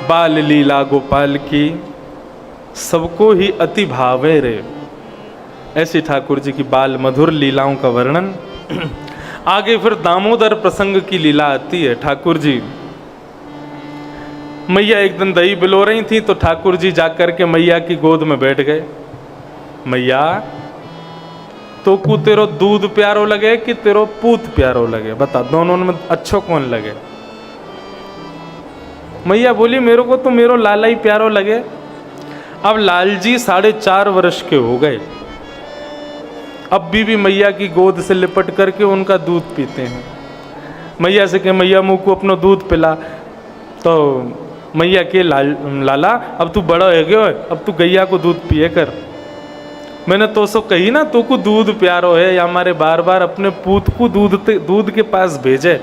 बाल लीला गोपाल की सबको ही अति भावे रे। ऐसी ठाकुर जी की बाल मधुर लीलाओं का वर्णन। आगे फिर दामोदर प्रसंग की लीला आती है। ठाकुर जी मैया एक दिन दही बिलो रही थी तो ठाकुर जी जाकर के मैया की गोद में बैठ गए। मैया तो को तेरो दूध प्यारो लगे कि तेरो पूत प्यारो लगे, बता दोनों में अच्छो कौन लगे। मैया बोली मेरे को तो मेरो लाला ही प्यारो लगे। अब लालजी 4.5 वर्ष के हो गए, अब भी मैया की गोद से लिपट करके उनका दूध पीते हैं। मैया से कहे मैया मुँह को अपना दूध पिला, तो मैया के लाला अब तू बड़ा हो गया, अब तू गैया को दूध पिए कर। मैंने तो सो कही ना तू को दूध प्यारो है, या हमारे बार बार अपने पूत को दूध के पास भेजे,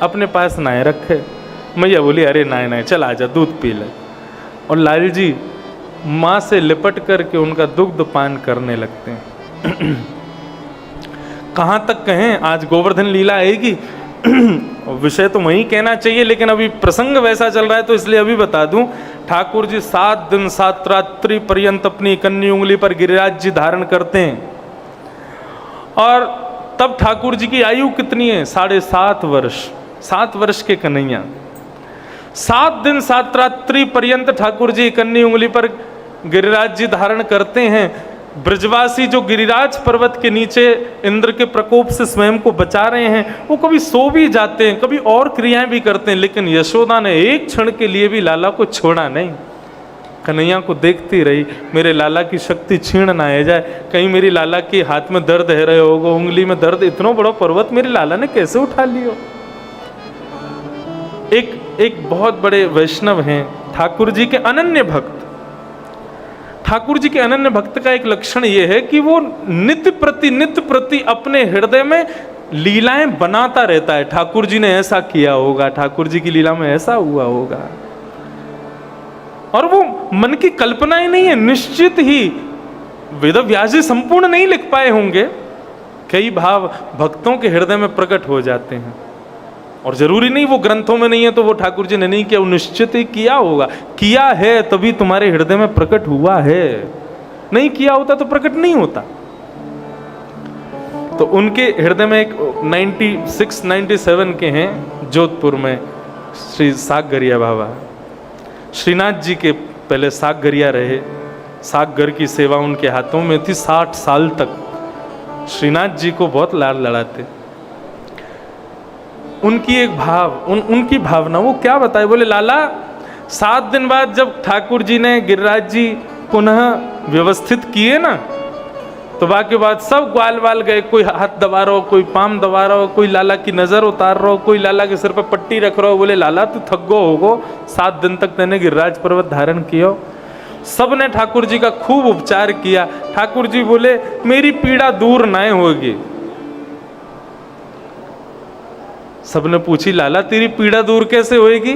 अपने पास ना रखे। मैया बोली अरे नहीं चल आजा दूध पी ले। और लाल जी माँ से लिपट करके उनका दुग्ध पान करने लगते हैं। कहाँ तक कहें, आज गोवर्धन लीला आएगी, विषय तो वही कहना चाहिए लेकिन अभी प्रसंग वैसा चल रहा है तो इसलिए अभी बता दूं। ठाकुर जी 7 दिन 7 रात्रि पर्यंत अपनी कन्नी उंगली पर गिरिराज जी धारण करते हैं। और तब ठाकुर जी की आयु कितनी है? 7.5 वर्ष। 7 वर्ष के कन्हैया 7 दिन 7 रात्रि पर्यंत ठाकुर जी कन्नी उंगली पर गिरिराज जी धारण करते हैं। ब्रजवासी जो गिरिराज पर्वत के नीचे इंद्र के प्रकोप से स्वयं को बचा रहे हैं, वो कभी सो भी जाते हैं, कभी और क्रियाएं भी करते हैं, लेकिन यशोदा ने एक क्षण के लिए भी लाला को छोड़ा नहीं। कन्हैया को देखती रही, मेरे लाला की शक्ति छीण ना आ जाए, कहीं मेरी लाला के हाथ में दर्द है रहे होगा, उंगली में दर्द, इतना बड़ा पर्वत मेरे लाला ने कैसे उठा लियो। एक बहुत बड़े वैष्णव हैं, ठाकुर जी के अनन्य भक्त। ठाकुर जी के अनन्य भक्त का एक लक्षण यह है कि वो नित्य प्रति अपने हृदय में लीलाएं बनाता रहता है। ठाकुर जी ने ऐसा किया होगा, ठाकुर जी की लीला में ऐसा हुआ होगा, और वो मन की कल्पना ही नहीं है, निश्चित ही वेदव्यास जी संपूर्ण नहीं लिख पाए होंगे, कई भाव भक्तों के हृदय में प्रकट हो जाते हैं। और जरूरी नहीं वो ग्रंथों में नहीं है तो वो ठाकुर जी ने नहीं किया, वो निश्चित ही किया होगा। किया है तभी तुम्हारे हृदय में प्रकट हुआ है, नहीं किया होता तो प्रकट नहीं होता। तो उनके हृदय में एक 96-97 के हैं जोधपुर में श्री सागरिया बाबा। श्रीनाथ जी के पहले सागरिया रहे, सागर की सेवा उनके हाथों में थी 60 साल तक। श्रीनाथ जी को बहुत लाड लड़ाते। उनकी एक उनकी भावना वो क्या बताए, बोले लाला 7 दिन बाद जब ठाकुर जी ने गिरिराज जी पुनः व्यवस्थित किए ना, तो बाकी बात सब ग्वाल वाल गए, कोई हाथ दबा रहा हो, कोई पाम दबा रहा हो, कोई लाला की नजर उतार रहा हो, कोई लाला के सिर पर पट्टी रख रहा हो। बोले लाला तू थक गो होगो, 7 दिन तक तेने गिरिराज पर्वत धारण किया। सब ने ठाकुर जी का खूब उपचार किया। ठाकुर जी बोले मेरी पीड़ा दूर ना होगी। सबने पूछी लाला तेरी पीड़ा दूर कैसे होएगी?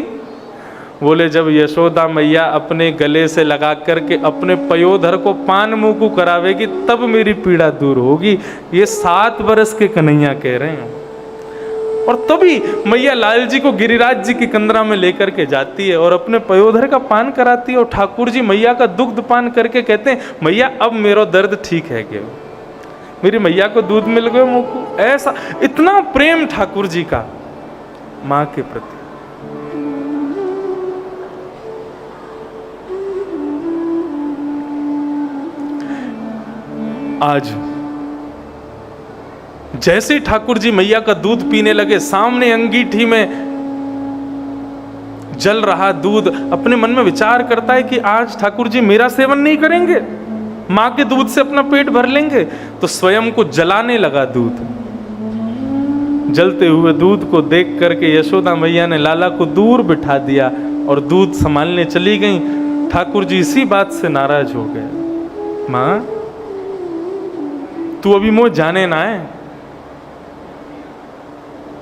बोले जब यशोदा मैया अपने गले से लगा करके अपने पयोधर को पान मुंह को करावेगी तब मेरी पीड़ा दूर होगी। ये 7 वर्ष के कन्हैया कह रहे हैं। और तभी मैया लाल जी को गिरिराज जी की कंदरा में लेकर के जाती है और अपने पयोधर का पान कराती है। और ठाकुर जी मैया का दुग्ध पान करके कहते हैं मैया अब मेरा दर्द ठीक है क्या? मेरी मैया को दूध मिल गया मुंह को। ऐसा इतना प्रेम ठाकुर जी का मां के प्रति। आज जैसे ठाकुर जी मैया का दूध पीने लगे, सामने अंगीठी में जल रहा दूध, अपने मन में विचार करता है कि आज ठाकुर जी मेरा सेवन नहीं करेंगे, मां के दूध से अपना पेट भर लेंगे। तो स्वयं को जलाने लगा दूध। जलते हुए दूध को देख करके यशोदा मैया ने लाला को दूर बिठा दिया और दूध संभालने चली गई। ठाकुर जी इसी बात से नाराज हो गए। मां तू अभी मोह जाने ना है।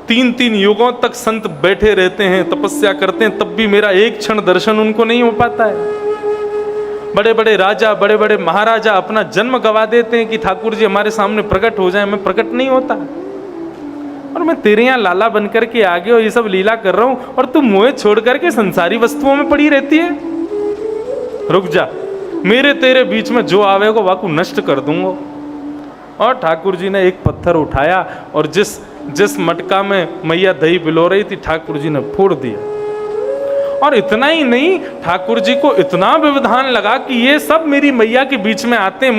3-3 युगों तक संत बैठे रहते हैं, तपस्या करते हैं, तब भी मेरा एक क्षण दर्शन उनको नहीं हो पाता है। बड़े बड़े राजा, बड़े बड़े महाराजा अपना जन्म गवा देते हैं कि ठाकुर जी हमारे सामने प्रकट हो जाए, मैं प्रकट नहीं होता। और मैं तेरे यहाँ लाला बन करके आ गया और ये सब लीला कर रहा हूँ और तू मोहे छोड़ करके संसारी वस्तुओं में पड़ी रहती है। रुक जा, मेरे तेरे बीच में जो आवेगा वाकू नष्ट कर दूंगा। और ठाकुर जी ने एक पत्थर उठाया और जिस मटका में मैया दही बिलो रही थी ठाकुर जी ने फोड़ दिया। और इतना ही नहीं, ठाकुर जी को इतना व्यवधान लगा कि ये सब मेरी मैया के बीच में आते हैं,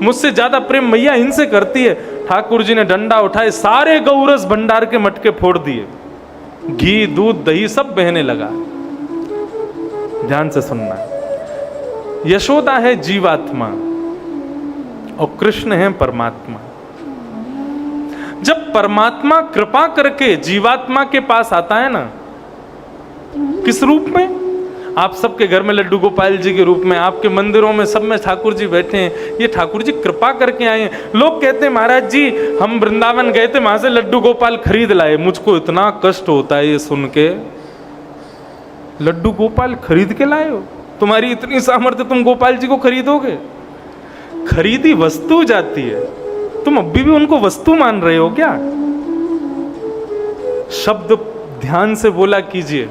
मुझसे ज्यादा प्रेम मैया इनसे करती है। ठाकुर जी ने डंडा उठाए, सारे गौरस भंडार के मटके फोड़ दिए, घी दूध दही सब बहने लगा। ध्यान से सुनना, यशोदा है जीवात्मा और कृष्ण है परमात्मा। जब परमात्मा कृपा करके जीवात्मा के पास आता है ना, किस रूप में? आप सबके घर में लड्डू गोपाल जी के रूप में, आपके मंदिरों में सब में ठाकुर जी बैठे हैं। ये ठाकुर जी कृपा करके आए हैं। लोग कहते हैं महाराज जी हम वृंदावन गए थे, वहां से लड्डू गोपाल खरीद लाए। मुझको इतना कष्ट होता है ये सुन के, लड्डू गोपाल खरीद के लाए हो? तुम्हारी इतनी सामर्थ्य, तुम गोपाल जी को खरीदोगे? खरीदी वस्तु जाती है, तुम अभी भी उनको वस्तु मान रहे हो क्या? शब्द ध्यान से बोला कीजिए।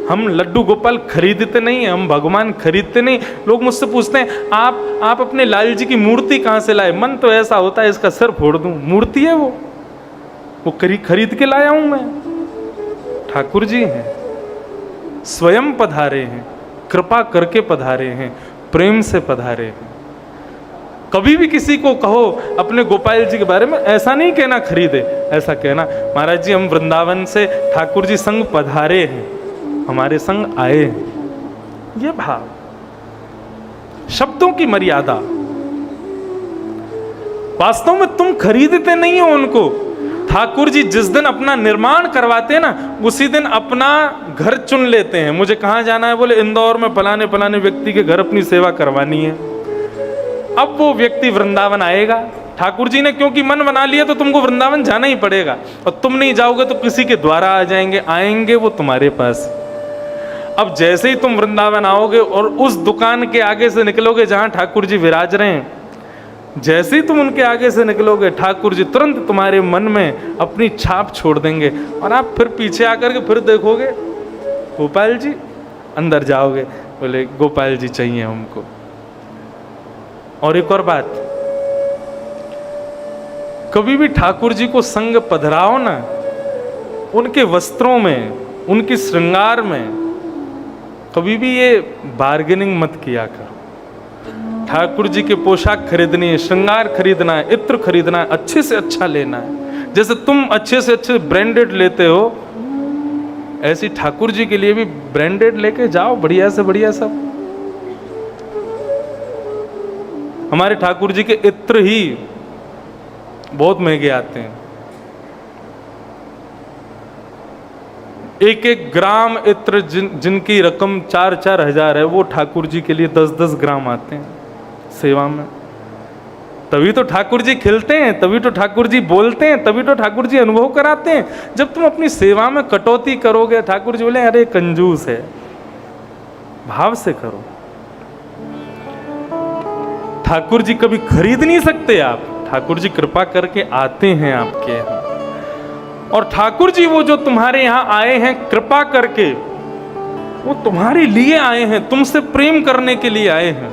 हम लड्डू गोपाल खरीदते नहीं है, हम भगवान खरीदते नहीं। लोग मुझसे पूछते हैं आप अपने लाल जी की मूर्ति कहां से लाए? मन तो ऐसा होता है इसका सिर फोड़ दूं। मूर्ति है वो खरीद के लाया हूं मैं। ठाकुर जी हैं, स्वयं पधारे हैं, कृपा करके पधारे हैं, प्रेम से पधारे हैं। कभी भी किसी को कहो अपने गोपाल जी के बारे में, ऐसा नहीं कहना खरीदे, ऐसा कहना महाराज जी हम वृंदावन से ठाकुर जी संग पधारे हैं, हमारे संग आए हैं। ये भाव, शब्दों की मर्यादा। वास्तव में तुम खरीदते नहीं हो उनको। ठाकुर जी जिस दिन अपना निर्माण करवाते हैं ना, उसी दिन अपना घर चुन लेते हैं। मुझे कहाँ जाना है? बोले इंदौर में फलाने फलाने व्यक्ति के घर अपनी सेवा करवानी है। अब वो व्यक्ति वृंदावन आएगा, ठाकुर जी ने क्योंकि मन बना लिया तो तुमको वृंदावन जाना ही पड़ेगा। और तुम नहीं जाओगे तो किसी के द्वारा आ जाएंगे, आएंगे वो तुम्हारे पास। अब जैसे ही तुम वृंदावन आओगे और उस दुकान के आगे से निकलोगे जहां ठाकुर जी विराज रहे हैं, जैसे ही तुम उनके आगे से निकलोगे ठाकुर जी तुरंत तुम्हारे मन में अपनी छाप छोड़ देंगे। और आप फिर पीछे आकर के फिर देखोगे गोपाल जी, अंदर जाओगे, बोले गोपाल जी चाहिए हमको। और एक और बात, कभी भी ठाकुर जी को संग पधराओ ना, उनके वस्त्रों में, उनकी श्रृंगार में कभी भी ये बार्गेनिंग मत किया करो। ठाकुर जी के पोशाक खरीदनी है, श्रृंगार खरीदना है, इत्र खरीदना है, अच्छे से अच्छा लेना है। जैसे तुम अच्छे से अच्छे ब्रांडेड लेते हो, ऐसी ठाकुर जी के लिए भी ब्रांडेड लेके जाओ, बढ़िया से बढ़िया सब। हमारे ठाकुर जी के इत्र ही बहुत महंगे आते हैं। एक एक ग्राम इत्र जिनकी रकम 4-4 हजार है, वो ठाकुर जी के लिए 10-10 ग्राम आते हैं सेवा में। तभी तो ठाकुर जी खिलते हैं, तभी तो ठाकुर जी बोलते हैं, तभी तो ठाकुर जी अनुभव कराते हैं। जब तुम अपनी सेवा में कटौती करोगे, ठाकुर जी बोले अरे कंजूस है। भाव से करो। ठाकुर जी कभी खरीद नहीं सकते आप, ठाकुर जी कृपा करके आते हैं आपके यहाँ। और ठाकुर जी वो जो तुम्हारे यहाँ आए हैं कृपा करके, वो तुम्हारे लिए आए हैं, तुमसे प्रेम करने के लिए आए हैं।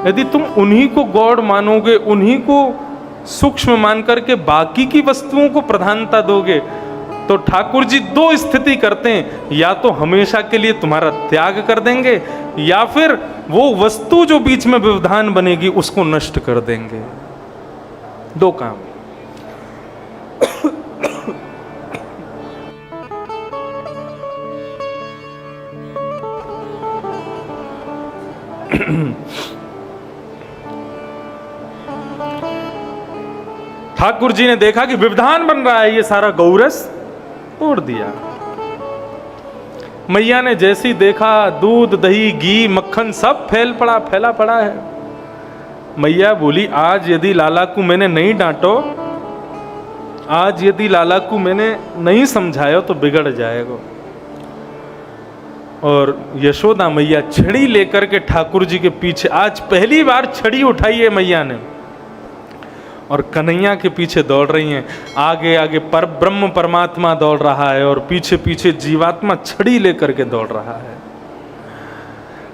यदि तुम उन्हीं को गॉड मानोगे, उन्हीं को सूक्ष्म मान करके बाकी की वस्तुओं को प्रधानता दोगे, तो ठाकुर जी 2 स्थिति करते हैं, या तो हमेशा के लिए तुम्हारा त्याग कर देंगे, या फिर वो वस्तु जो बीच में व्यवधान बनेगी उसको नष्ट कर देंगे। 2 काम। ठाकुर जी ने देखा कि व्यवधान बन रहा है, ये सारा गौरस तोड़ दिया। मैया ने जैसी देखा, दूध दही घी मक्खन सब फैला पड़ा है। मैया बोली आज यदि लाला को मैंने नहीं डांटो, आज यदि लाला को मैंने नहीं समझाया तो बिगड़ जाएगा। और यशोदा मैया छड़ी लेकर के ठाकुर जी के पीछे, आज पहली बार छड़ी उठाई है मैया ने, और कन्हैया के पीछे दौड़ रही हैं। आगे आगे पर ब्रह्म परमात्मा दौड़ रहा है और पीछे पीछे जीवात्मा छड़ी लेकर के दौड़ रहा है।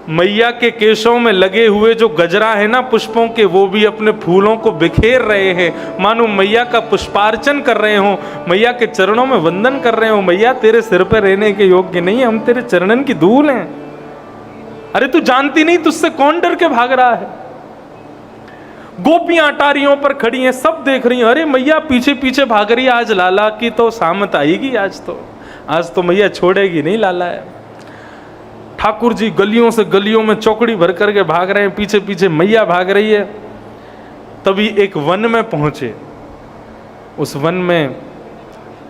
मैया के केशों में लगे हुए जो गजरा है ना पुष्पों के, वो भी अपने फूलों को बिखेर रहे हैं, मानो मैया का पुष्पार्चन कर रहे हो, मैया के चरणों में वंदन कर रहे हो। मैया तेरे सिर पर रहने के योग्य नहीं है, हम तेरे चरणन की धूल हैं। अरे तू जानती नहीं तुझसे कौन डर के भाग रहा है। गोपियां अटारियों पर खड़ी हैं, सब देख रही हैं, अरे मैया पीछे पीछे भाग रही है, आज लाला की तो सामत आएगी, आज तो मैया छोड़ेगी नहीं लाला है। ठाकुर जी गलियों से गलियों में चौकड़ी भर करके भाग रहे हैं, पीछे पीछे मैया भाग रही है। तभी एक वन में पहुंचे। उस वन में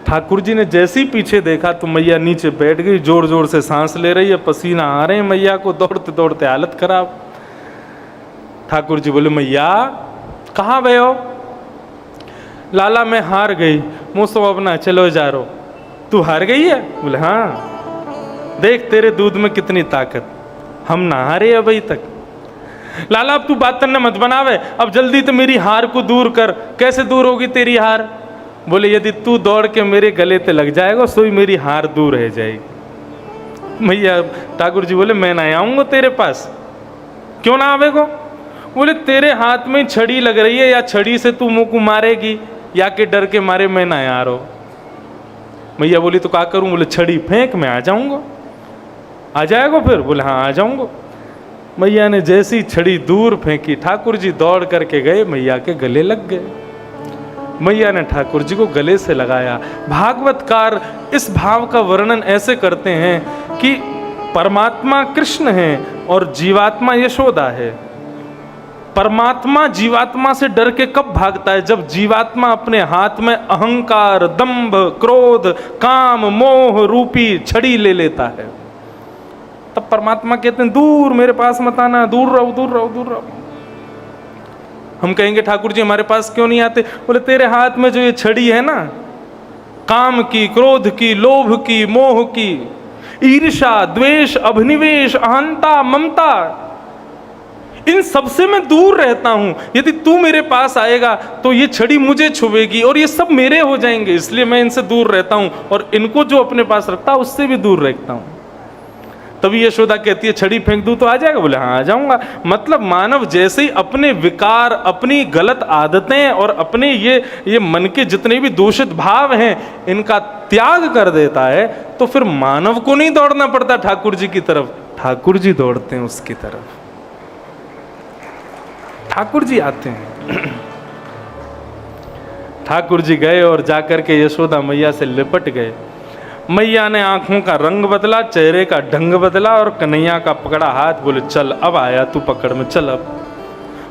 ठाकुर जी ने जैसे ही पीछे देखा तो मैया नीचे बैठ गई, जोर जोर से सांस ले रही है, पसीना आ रहे हैं मैया को, दौड़ते दौड़ते हालत खराब। ठाकुर जी बोले मैया कहाँ गए हो? लाला मैं हार गई, मुझसे अपना चलो जा रो। तू हार गई है? बोले हाँ, देख तेरे दूध में कितनी ताकत, हम ना हारे अभी तक। लाला अब तू बात न मत बनावे, अब जल्दी तो मेरी हार को दूर कर। कैसे दूर होगी तेरी हार? बोले यदि तू दौड़ के मेरे गले पे लग जाएगा सोई मेरी हार दूर रह जाएगी। मैया ठाकुर जी बोले मैं ना आऊंगा तेरे पास। क्यों ना आवेगो? बोले तेरे हाथ में छड़ी लग रही है, या छड़ी से तू मुंह को मारेगी, या के डर के मारे मैं ना आ रहा हूं। मैया बोली तो क्या करूं? बोले छड़ी फेंक, मैं आ जाऊंगा। आ जाएगा फिर? बोले हाँ आ जाऊंगा। मैया ने जैसी छड़ी दूर फेंकी, ठाकुर जी दौड़ करके गए, मैया के गले लग गए। मैया ने ठाकुर जी को गले से लगाया। भागवतकार इस भाव का वर्णन ऐसे करते हैं कि परमात्मा कृष्ण है और जीवात्मा यशोदा है। परमात्मा जीवात्मा से डर के कब भागता है? जब जीवात्मा अपने हाथ में अहंकार, दंभ, क्रोध, काम, मोह रूपी छड़ी ले लेता है, तब परमात्मा कहते हैं दूर मेरे पास मत आना, दूर रहो दूर रहो दूर रहो। हम कहेंगे ठाकुर जी हमारे पास क्यों नहीं आते? बोले तेरे हाथ में जो ये छड़ी है ना, काम की, क्रोध की, लोभ की, मोह की, ईर्ष्या, द्वेष, अभिनिवेश, अहंता, ममता, इन सबसे मैं दूर रहता हूं। यदि तू मेरे पास आएगा तो ये छड़ी मुझे छुएगी और ये सब मेरे हो जाएंगे, इसलिए मैं इनसे दूर रहता हूं और इनको जो अपने पास रखता उससे भी दूर रहता हूं। तभी यशोदा कहती है छड़ी फेंक दूं तो आ जाएगा? बोले हाँ आ जाऊंगा। मतलब मानव जैसे ही अपने विकार, अपनी गलत आदतें और अपने ये मन के जितने भी दूषित भाव हैं इनका त्याग कर देता है, तो फिर मानव को नहीं दौड़ना पड़ता ठाकुर जी की तरफ, ठाकुर जी दौड़ते हैं उसकी तरफ। ठाकुर जी आते हैं। ठाकुर जी गए और जाकर के यशोदा मैया से लिपट गए। मैया ने आंखों का रंग बदला, चेहरे का ढंग बदला और कन्हैया का पकड़ा हाथ, बोले चल अब आया तू पकड़ में, चल अब।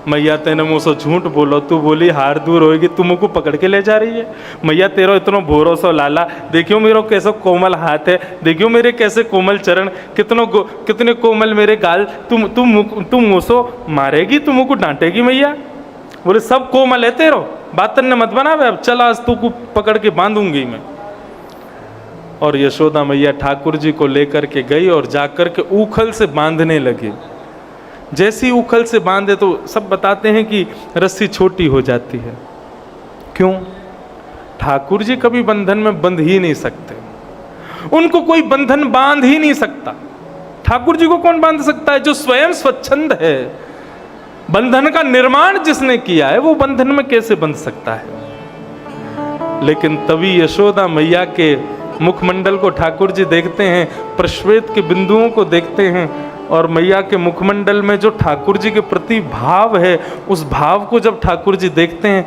मैया तेने मुँह से झूठ बोलो, तू बोली हार दूर होएगी, तू मुझको पकड़ के ले जा रही है। मैया तेरो इतनो भरोसा लाला, देखियो मेरा कैसा कोमल हाथ है, देखियो मेरे कैसे कोमल चरण, कितने कोमल मेरे गाल, तुम मुँसो मारेगी, तुम मुझको डांटेगी मैया? बोले सब कोमल है तेरो, बातन ने मत बनावे, अब चल आज तू को पकड़ के बांधूंगी मैं। और यशोदा मैया ठाकुर जी को लेकर के गई और जाकर के ऊखल से बांधने लगी। जैसी ऊखल से बांधे तो सब बताते हैं कि रस्सी छोटी हो जाती है। क्यों? ठाकुर जी कभी बंधन में बंध ही नहीं सकते, उनको कोई बंधन बांध ही नहीं सकता। ठाकुर जी को कौन बांध सकता है? जो स्वयं स्वच्छंद है। बंधन का निर्माण जिसने किया है वो बंधन में कैसे बंध सकता है? लेकिन तभी यशोदा मैया के मुखमंडल को ठाकुर जी देखते हैं, प्रश्वेत के बिंदुओं को देखते हैं, और मैया के मुखमंडल में जो ठाकुर जी के प्रति भाव है उस भाव को जब ठाकुर जी देखते हैं,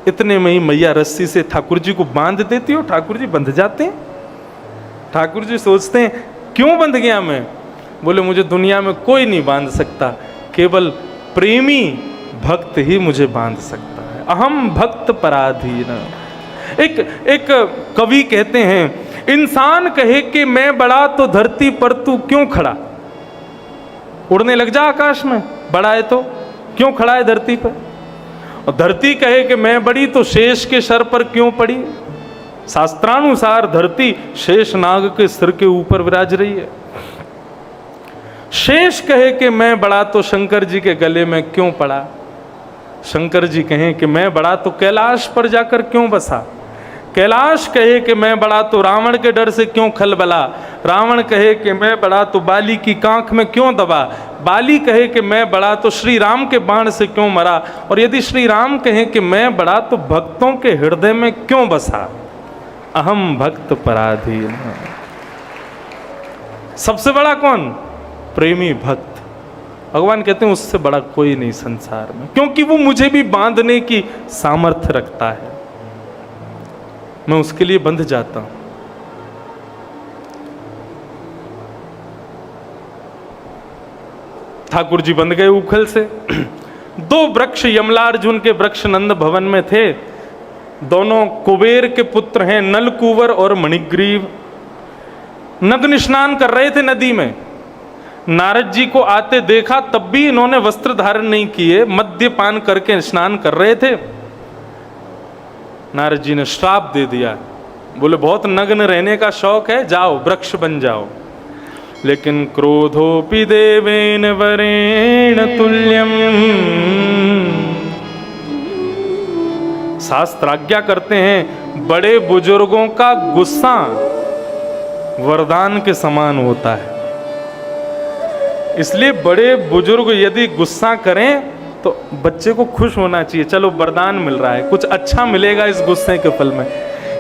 इतने में ही मैया रस्सी से ठाकुर जी को बांध देती हो, ठाकुर जी बंध जाते हैं। ठाकुर जी सोचते हैं क्यों बंध गया मैं? बोले मुझे दुनिया में कोई नहीं बांध सकता, केवल प्रेमी भक्त ही मुझे बांध सकता है। अहम भक्त पराधीन। एक कवि कहते हैं, इंसान कहे कि मैं बड़ा तो धरती पर तू क्यों खड़ा? उड़ने लग जा आकाश में, बड़ा है तो क्यों खड़ा है धरती पर? और धरती कहे कि मैं बड़ी तो शेष के सर पर क्यों पड़ी? शास्त्रानुसार धरती शेष नाग के सिर के ऊपर विराज रही है। शेष कहे कि मैं बड़ा तो शंकर जी के गले में क्यों पड़ा? शंकर जी कहें कि मैं बड़ा तो कैलाश पर जाकर क्यों बसा, कैलाश कहे कि मैं बड़ा तो रावण के डर से क्यों खलबला, रावण कहे कि मैं बड़ा तो बाली की कांख में क्यों दबा, बाली कहे कि मैं बड़ा तो श्री राम के बाण से क्यों मरा, और यदि श्री राम कहें कि मैं बड़ा तो भक्तों के हृदय में क्यों बसा, अहम भक्त पराधीन। सबसे बड़ा कौन? प्रेमी भक्त। भगवान कहते हैं उससे बड़ा कोई नहीं संसार में, क्योंकि वो मुझे भी बांधने की सामर्थ्य रखता है, मैं उसके लिए बंध जाता हूं। ठाकुर जी बंध गए उखल से। दो वृक्ष यमलार्जुन के वृक्ष नंद भवन में थे, दोनों कुबेर के पुत्र हैं, नलकूवर और मणिग्रीव। नग्न स्नान कर रहे थे नदी में, नारद जी को आते देखा, तब भी इन्होंने वस्त्र धारण नहीं किए, मद्यपान करके स्नान कर रहे थे। नारद जी ने श्राप दे दिया, बोले बहुत नग्न रहने का शौक है, जाओ वृक्ष बन जाओ। लेकिन क्रोधोपि देवेन वरेण तुल्यम, शास्त्र आज्ञा करते हैं बड़े बुजुर्गों का गुस्सा वरदान के समान होता है। इसलिए बड़े बुजुर्ग यदि गुस्सा करें तो बच्चे को खुश होना चाहिए, चलो वरदान मिल रहा है, कुछ अच्छा मिलेगा इस गुस्से के फल में।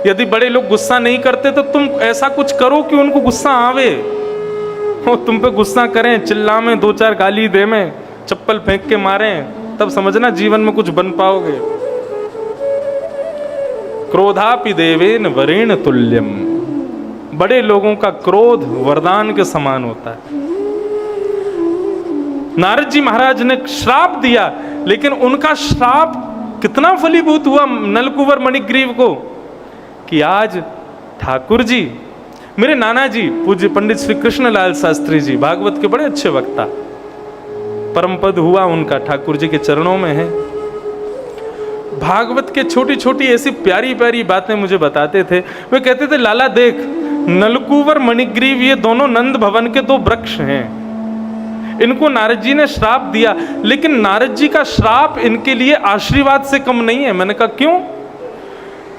यदि बड़े लोग गुस्सा नहीं करते तो तुम ऐसा कुछ करो कि उनको गुस्सा आवे, वो तुम पे गुस्सा करें, चिल्ला में दो चार गाली दे में, चप्पल फेंक के मारें, तब समझना जीवन में कुछ बन पाओगे। क्रोधापि देवेन वरेण तुल्यम, बड़े लोगों का क्रोध वरदान के समान होता है। नारद जी महाराज ने श्राप दिया, लेकिन उनका श्राप कितना फलीभूत हुआ नलकुवर मणिग्रीव को, कि आज ठाकुर जी, मेरे नाना जी पूज्य पंडित श्री कृष्णलाल शास्त्री जी, भागवत के बड़े अच्छे वक्ता, परम पद हुआ उनका ठाकुर जी के चरणों में है। भागवत के छोटी छोटी ऐसी प्यारी प्यारी बातें मुझे बताते थे। वे कहते थे लाला देख, नलकुवर मणिग्रीव ये दोनों नंद भवन के दो वृक्ष हैं, इनको नारद जी ने श्राप दिया, लेकिन नारद जी का श्राप इनके लिए आशीर्वाद से कम नहीं है। मैंने कहा क्यों?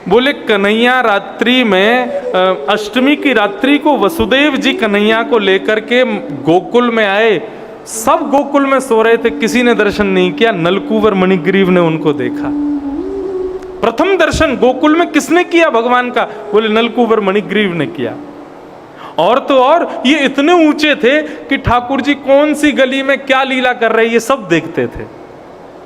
बोले कन्हैया रात्रि में, अष्टमी की रात्रि को वसुदेव जी कन्हैया को लेकर के गोकुल में आए, सब गोकुल में सो रहे थे, किसी ने दर्शन नहीं किया, नलकुवर मणिग्रीव ने उनको देखा। प्रथम दर्शन गोकुल में किसने किया भगवान का? बोले नलकुवर मणिग्रीव ने किया। और तो और ये इतने ऊंचे थे कि ठाकुर जी कौन सी गली में क्या लीला कर रहे हैं ये सब देखते थे।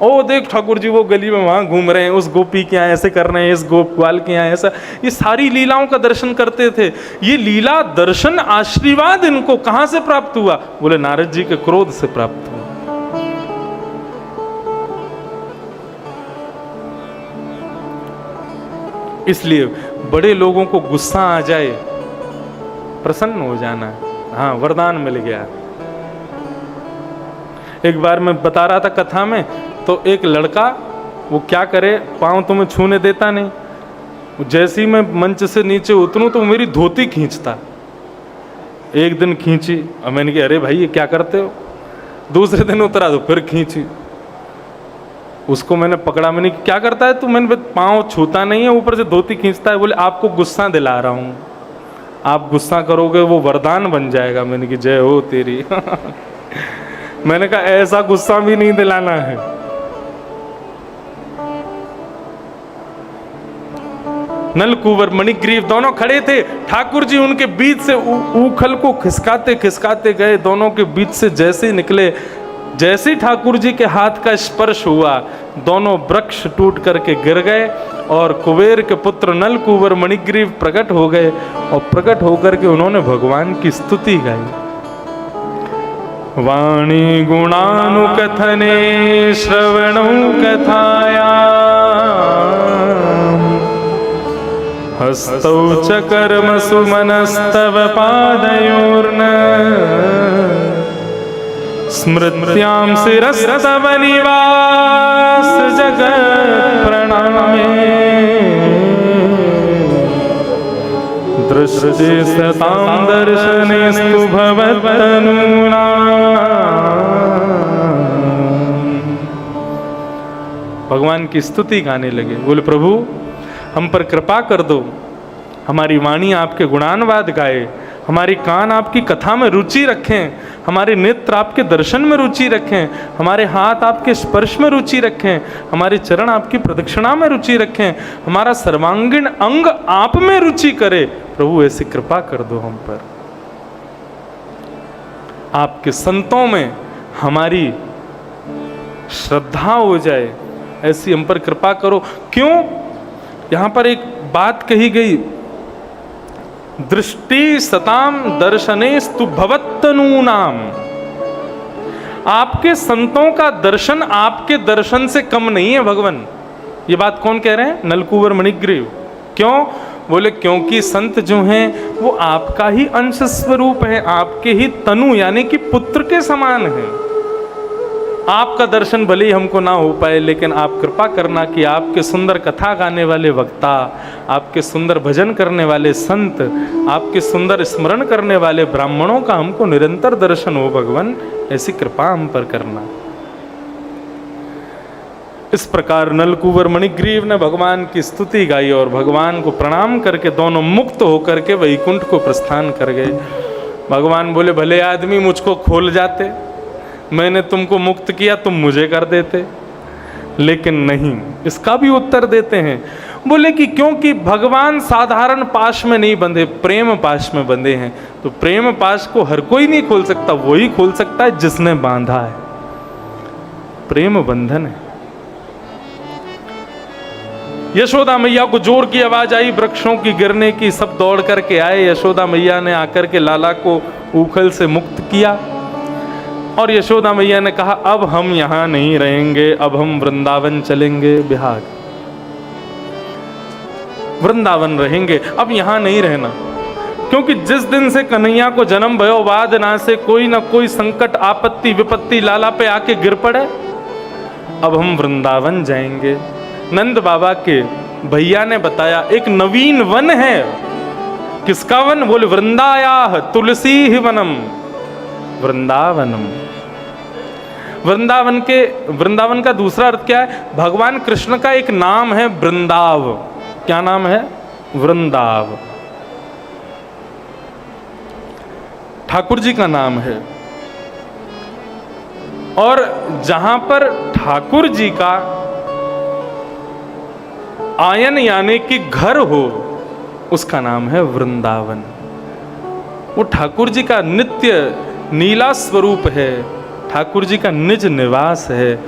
ओ देख ठाकुर जी वो गली में वहां घूम रहे हैं, उस गोपी के यहाँ ऐसे कर रहे हैं, इस गोपाल के यहाँ ऐसा, ये सारी लीलाओं का दर्शन करते थे। ये लीला दर्शन आशीर्वाद इनको कहां से प्राप्त हुआ? बोले नारद जी के क्रोध से प्राप्त हुआ। इसलिए बड़े लोगों को गुस्सा आ जाए, प्रसन्न हो जाना, हाँ वरदान मिल गया। एक बार मैं बता रहा था कथा में, तो एक लड़का वो क्या करे, पाँव तो मैं छूने देता नहीं, जैसे ही मैं मंच से नीचे उतरूं तो मेरी धोती खींचता। एक दिन खींची और मैंने कहा अरे भाई ये क्या करते हो? दूसरे दिन उतरा तो फिर खींची, उसको मैंने पकड़ा, मैंने क्या करता है तू? मैंने पाँव छूता नहीं है, ऊपर से धोती खींचता है। बोले आपको गुस्सा दिला रहा हूँ, आप गुस्सा करोगे वो वरदान बन जाएगा। मैंने कहा जय हो तेरी। मैंने कहा ऐसा गुस्सा भी नहीं दिलाना है। नलकुवर मणिग्रीव दोनों खड़े थे, ठाकुर जी उनके बीच से उखल को खिसकाते खिसकाते गए, दोनों के बीच से जैसे निकले, जैसे ठाकुर जी के हाथ का स्पर्श हुआ, दोनों वृक्ष टूट करके गिर गए और कुबेर के पुत्र नलकुवर मणिग्रीव प्रकट हो गए, और प्रकट होकर के उन्होंने भगवान की स्तुति गाई। वाणी गुणानुकथने श्रवणौ कथाया, हस्तौ च कर्मसु मनस्तव पादयोर्न, स्मृत्यां शिरस्तव निवास जगत् प्रणामे, दृष्टि सतां दर्शनेस्तु भवत्तनूनां। भगवान की स्तुति गाने लगे। बोले प्रभु हम पर कृपा कर दो, हमारी वाणी आपके गुणानुवाद गाए, हमारी कान आपकी कथा में रुचि रखें, हमारे नेत्र आपके दर्शन में रुचि रखें, हमारे हाथ आपके स्पर्श में रुचि रखें, हमारे चरण आपकी प्रदक्षिणा में रुचि रखें, हमारा सर्वांगीण अंग आप में रुचि करे। प्रभु ऐसी कृपा कर दो हम पर, आपके संतों में हमारी श्रद्धा हो जाए, ऐसी हम पर कृपा करो। क्यों? यहां पर एक बात कही गई, दृष्टि सताम दर्शनेस्तु भवत्तनूनाम। आपके संतों का दर्शन आपके दर्शन से कम नहीं है भगवान। ये बात कौन कह रहे हैं? नलकूबर मणिग्रीव। क्यों? बोले क्योंकि संत जो हैं वो आपका ही अंश स्वरूप है, आपके ही तनु यानी कि पुत्र के समान है। आपका दर्शन भले ही हमको ना हो पाए, लेकिन आप कृपा करना कि आपके सुंदर कथा गाने वाले वक्ता, आपके सुंदर भजन करने वाले संत, आपके सुंदर स्मरण करने वाले ब्राह्मणों का हमको निरंतर दर्शन हो भगवान, ऐसी कृपा हम पर करना। इस प्रकार नलकूबर मणिग्रीव ने भगवान की स्तुति गाई और भगवान को प्रणाम करके दोनों मुक्त होकर के वैकुंठ को प्रस्थान कर गए। भगवान बोले भले आदमी मुझको खोल जाते, मैंने तुमको मुक्त किया, तुम मुझे कर देते, लेकिन नहीं। इसका भी उत्तर देते हैं, बोले कि क्योंकि भगवान साधारण पाश में नहीं बंधे, प्रेम पाश में बंधे हैं। तो प्रेम पाश को हर कोई नहीं खोल सकता, वही खोल सकता है जिसने बांधा है। प्रेम बंधन है। यशोदा मैया को जोर की आवाज आई, वृक्षों की गिरने की, सब दौड़ करके आए। यशोदा मैया ने आकर के लाला को उखल से मुक्त किया और यशोदा मैया ने कहा अब हम यहां नहीं रहेंगे, अब हम वृंदावन चलेंगे, बिहार वृंदावन रहेंगे, अब यहां नहीं रहना। क्योंकि जिस दिन से कन्हैया को जन्म भयो बाद ना से कोई ना कोई संकट आपत्ति विपत्ति लाला पे आके गिर पड़े, अब हम वृंदावन जाएंगे। नंद बाबा के भैया ने बताया एक नवीन वन है। किसका वन? बोले वृंदायाह तुलसी ही वनम, वृंदावनम। वृंदावन का दूसरा अर्थ क्या है? भगवान कृष्ण का एक नाम है वृंदाव। क्या नाम है? वृंदाव। ठाकुर जी का नाम है। और जहां पर ठाकुर जी का आयन यानी कि घर हो, उसका नाम है वृंदावन। वो ठाकुर जी का नित्य नीला स्वरूप है, ठाकुर जी का निज निवास है।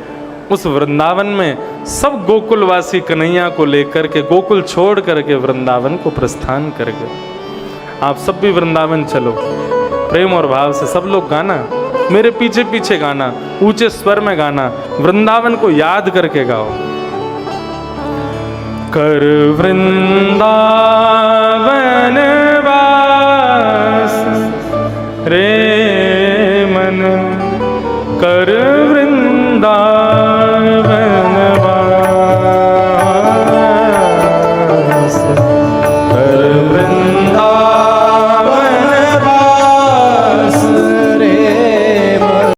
उस वृंदावन में सब गोकुलवासी कन्हैया को लेकर के गोकुल छोड़ करके वृंदावन को प्रस्थान कर गए। आप सब भी वृंदावन चलो, प्रेम और भाव से सब लोग गाना, मेरे पीछे पीछे गाना, ऊंचे स्वर में गाना, वृंदावन को याद करके गाओ। कर वृंदावन वास रे मन, कर